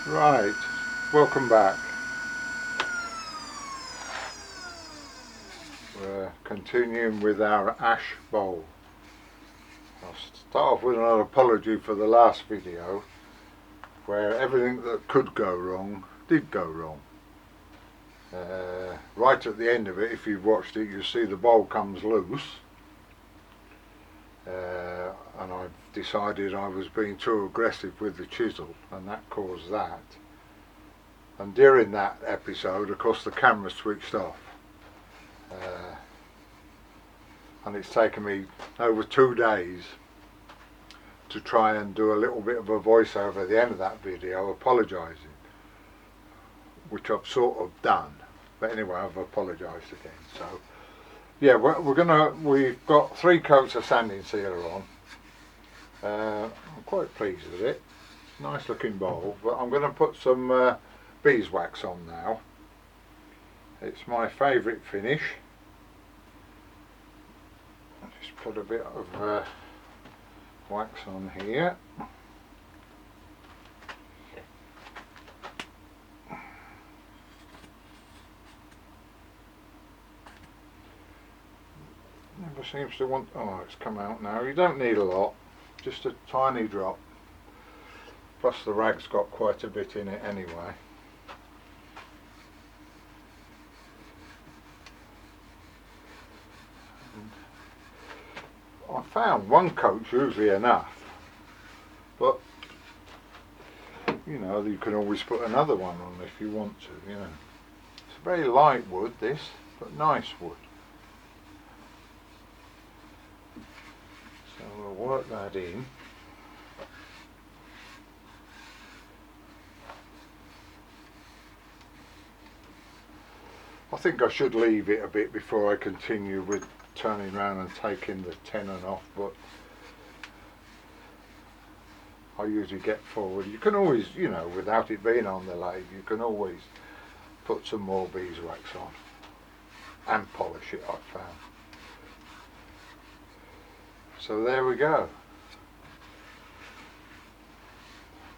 Right, welcome back. We're continuing with our ash bowl. I'll start off with an apology for the last video where everything that could go wrong did go wrong. Right at the end of it, if you've watched it, you see the bowl comes loose, and I've decided I was being too aggressive with the chisel, and that caused that. And during that episode, of course, the camera switched off, and it's taken me over 2 days to try and do a little bit of a voiceover at the end of that video apologising, which I've sort of done, but anyway, I've apologised again. So yeah, we've got 3 coats of sanding sealer on. I'm quite pleased with it. Nice looking bowl, but I'm going to put some beeswax on now. It's my favourite finish. Just put a bit of wax on here. Never seems to want. Oh, it's come out now. You don't need a lot, just a tiny drop. Plus the rag's got quite a bit in it anyway. I found 1 coat's usually enough, but you know, you can always put another one on if you want to, you know. It's a very light wood, this, but nice wood. So we'll work that in. I think I should leave it a bit before I continue with turning around and taking the tenon off, but I usually get forward. You can always, you know, without it being on the lathe, you can always put some more beeswax on and polish it, I've found. So there we go.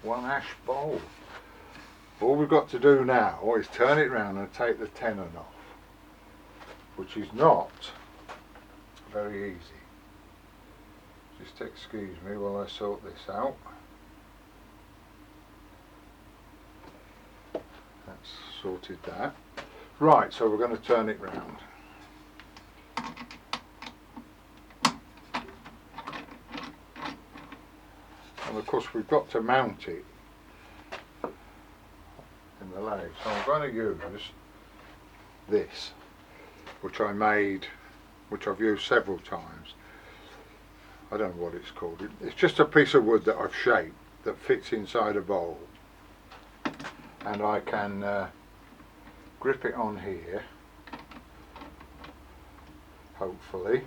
1 ash bowl. All we've got to do now is turn it round and take the tenon off, which is not very easy. Just excuse me while I sort this out. That's sorted that. Right, so we're going to turn it round. And of course we've got to mount it in the lathe. So I'm going to use this, which I made, which I've used several times. I don't know what it's called. It's just a piece of wood that I've shaped that fits inside a bowl, and I can grip it on here, hopefully.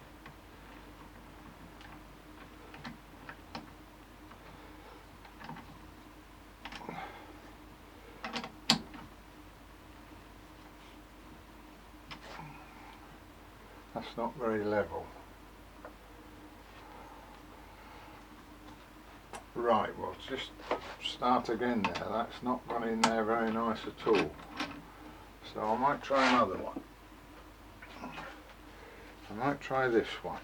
That's not very level. Right, well, just start again there. That's not gone in there very nice at all. So I might try another one. I might try this one.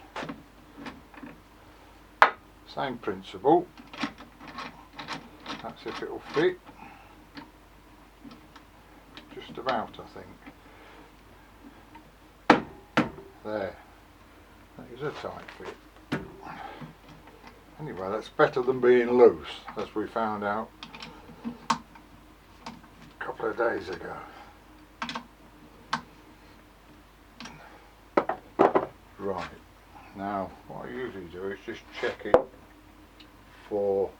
Same principle. That's if it'll fit. Just about, I think. There. That is a tight fit. Anyway, that's better than being loose, as we found out a couple of days ago. Right, now what I usually do is just check it for,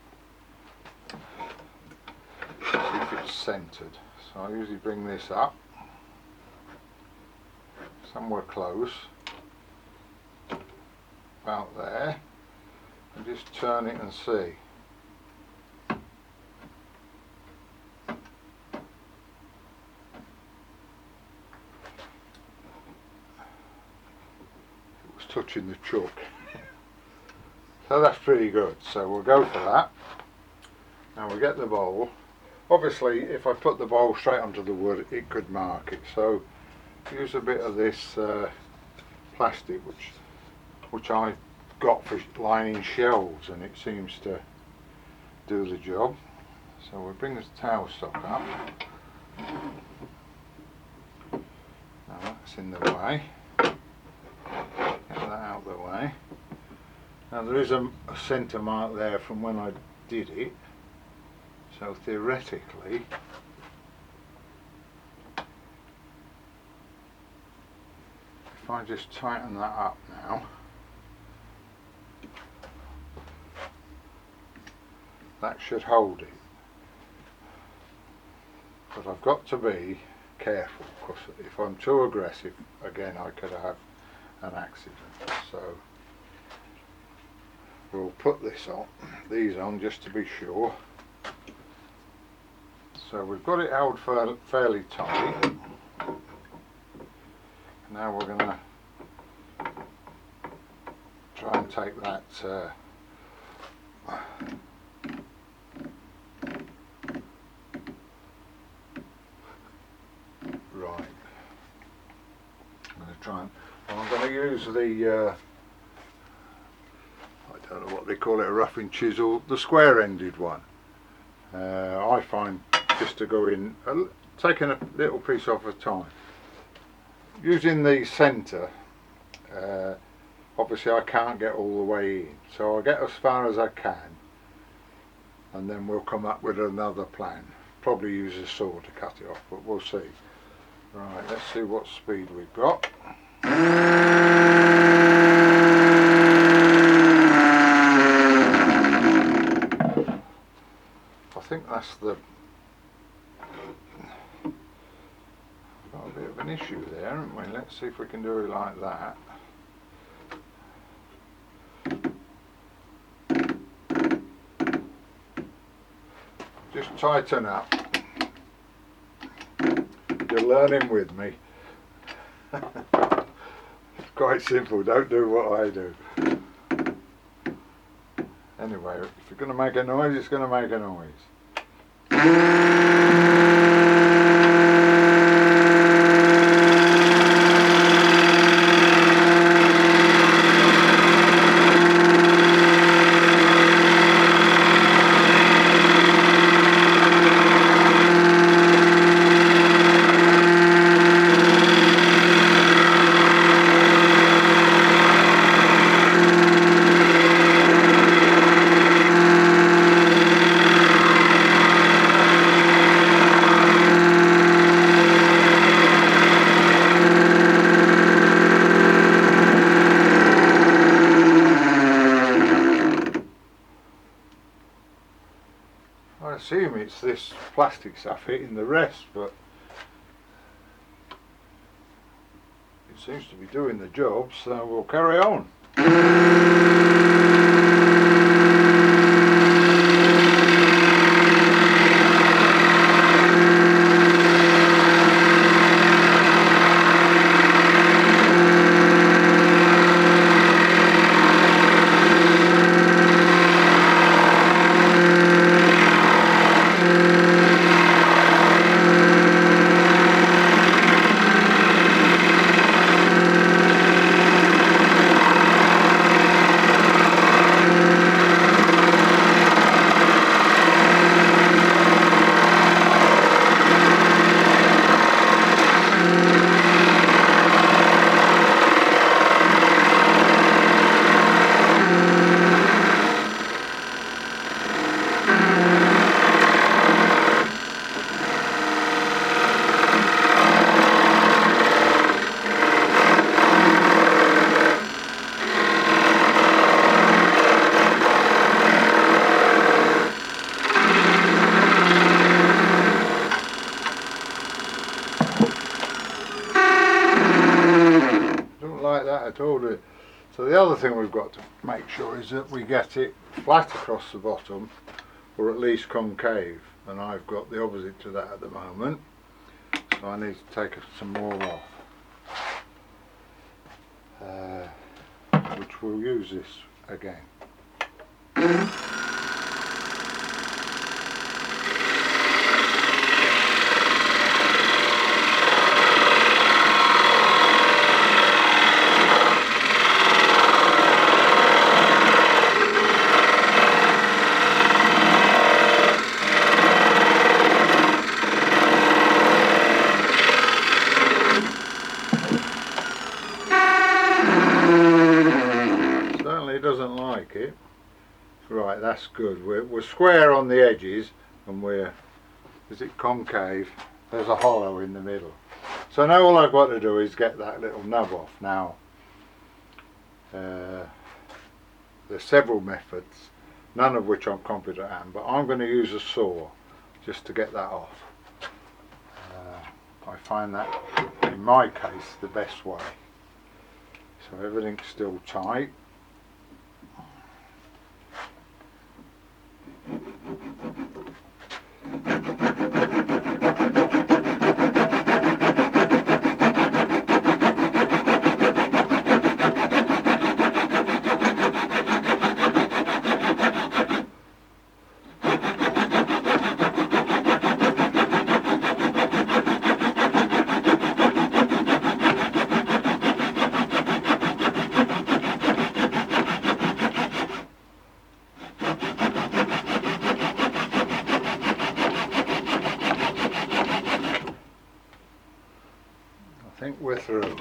see if it's centred. So I usually bring this up somewhere close, about there, and just turn it and see. It was touching the chuck. So that's pretty good. So we'll go for that. Now we get the bowl. Obviously if I put the bowl straight onto the wood it could mark it, so use a bit of this plastic which I got for lining shelves, and it seems to do the job. So we'll bring this towel stock up. Now that's in the way. Get that out of the way. Now there is a centre mark there from when I did it, so theoretically if I just tighten that up now, that should hold it. But I've got to be careful, because if I'm too aggressive again I could have an accident. So we'll put these on just to be sure. So we've got it held fairly tight. Now we're going to try and take that right. I'm going to use the I don't know what they call it, a roughing chisel, the square-ended one. I find just to go in, taking a little piece off at a time. Using the centre, obviously I can't get all the way in, so I'll get as far as I can, and then we'll come up with another plan. Probably use a saw to cut it off, but we'll see. Right, let's see what speed we've got. I think that's the... got a bit of an issue there, haven't we? Let's see if we can do it like that. Just tighten up. You're learning with me. It's quite simple, don't do what I do. Anyway, if you're going to make a noise, it's going to make a noise. I assume it's this plastic stuff hitting the rest, but it seems to be doing the job, so we'll carry on. Like that at all. So the other thing we've got to make sure is that we get it flat across the bottom, or at least concave, and I've got the opposite to that at the moment, so I need to take some more off, which we'll use this again. Right, that's good. We're square on the edges and is it concave? There's a hollow in the middle. So now all I've got to do is get that little nub off. Now, there's several methods, none of which I'm competent at, but I'm going to use a saw just to get that off. I find that, in my case, the best way. So everything's still tight. I think we're through.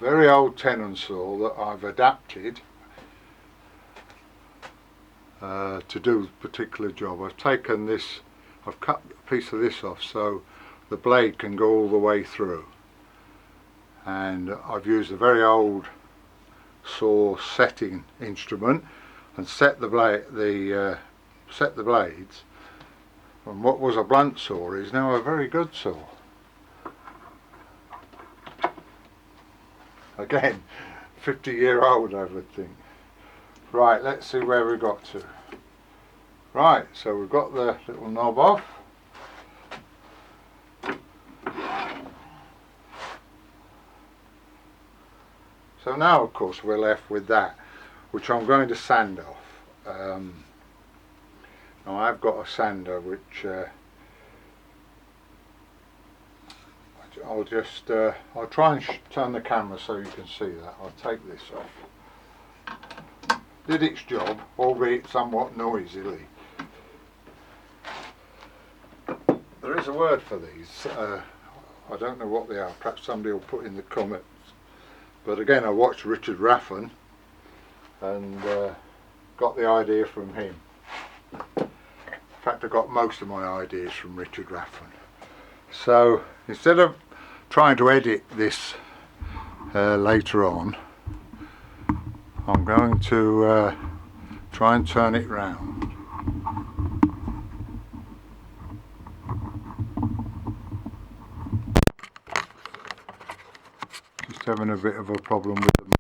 Very old tenon saw that I've adapted to do a particular job. I've taken this, I've cut a piece of this off so the blade can go all the way through, and I've used a very old saw setting instrument and set the blades. And what was a blunt saw is now a very good saw. Again, 50-year-old I would think. Right, let's see where we got to. Right, so we've got the little knob off. So now of course we're left with that, which I'm going to sand off. Now I've got a sander which I'll try and turn the camera so you can see that. I'll take this off. Did its job, albeit somewhat noisily. There is a word for these. I don't know what they are. Perhaps somebody will put in the comments. But again, I watched Richard Raffan and got the idea from him. In fact, I got most of my ideas from Richard Raffan. So instead of trying to edit this later on, I'm going to try and turn it round. Just having a bit of a problem with the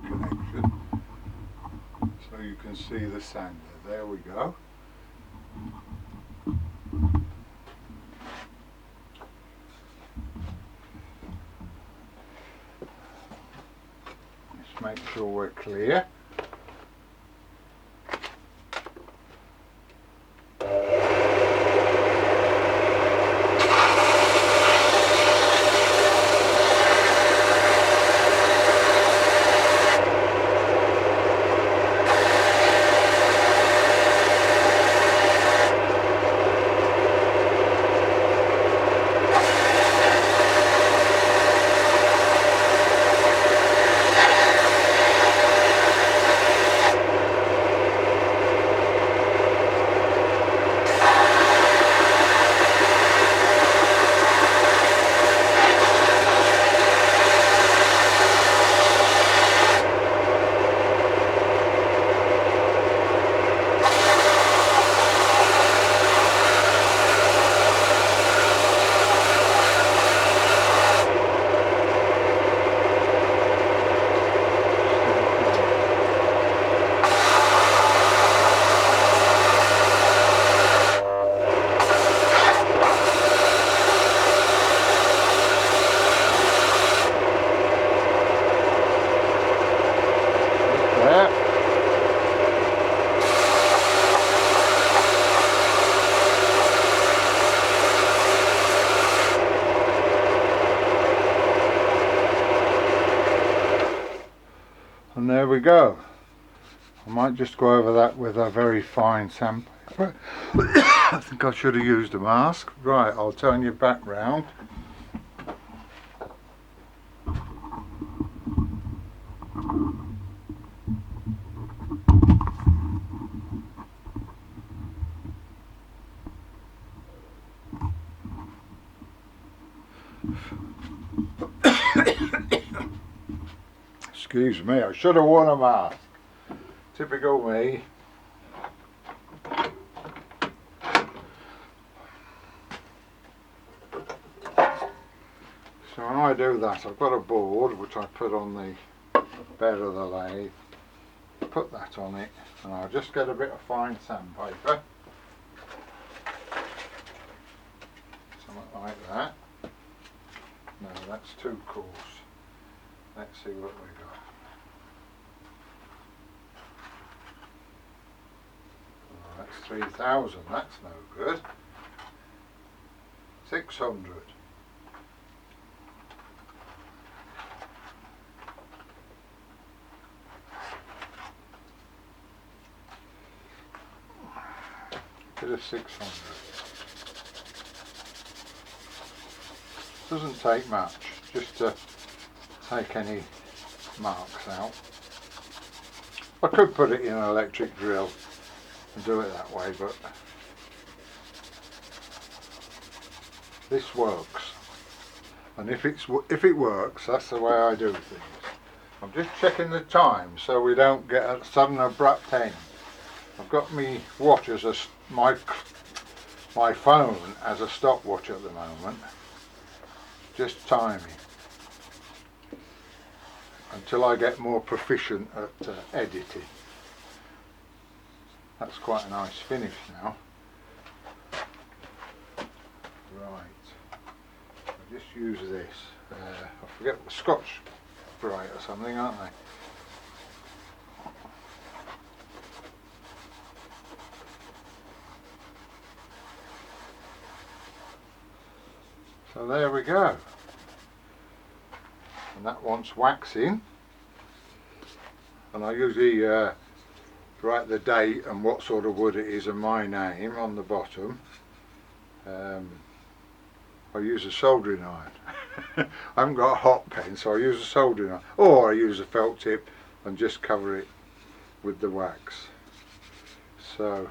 connection. So you can see the sander. There we go. Let's make sure we're clear. And there we go. I might just go over that with a very fine sandpaper. I think I should have used a mask. Right, I'll turn you back round. Excuse me, I should have worn a mask. Typical me. So when I do that, I've got a board which I put on the bed of the lathe. Put that on it, and I'll just get a bit of fine sandpaper. Something like that. No, that's too coarse. Let's see what we got. Oh, that's 3,000, that's no good. 600. Bit of 600. Doesn't take much, just to take any marks out. I could put it in an electric drill and do it that way, but this works. And if it works, that's the way I do things. I'm just checking the time so we don't get a sudden abrupt end. I've got me watch as my phone as a stopwatch at the moment. Just timing until I get more proficient at editing. That's quite a nice finish now. Right, I'll just use this. I forget the Scotch Brite or something, aren't they? So there we go. And that wants waxing. And I usually write the date and what sort of wood it is and my name on the bottom. I use a soldering iron. I haven't got a hot pen, so I use a soldering iron. Or I use a felt tip and just cover it with the wax. So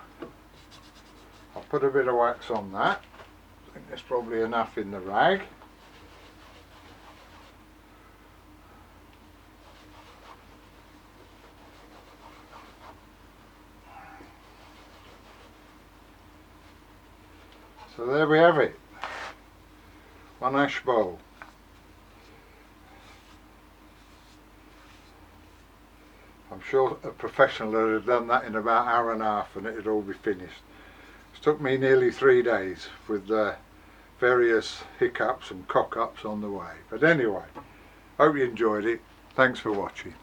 I'll put a bit of wax on that. I think there's probably enough in the rag. So there we have it. One ash bowl. I'm sure a professional would have done that in about an hour and a half and it'd all be finished. It took me nearly 3 days with various hiccups and cock-ups on the way. But anyway, hope you enjoyed it. Thanks for watching.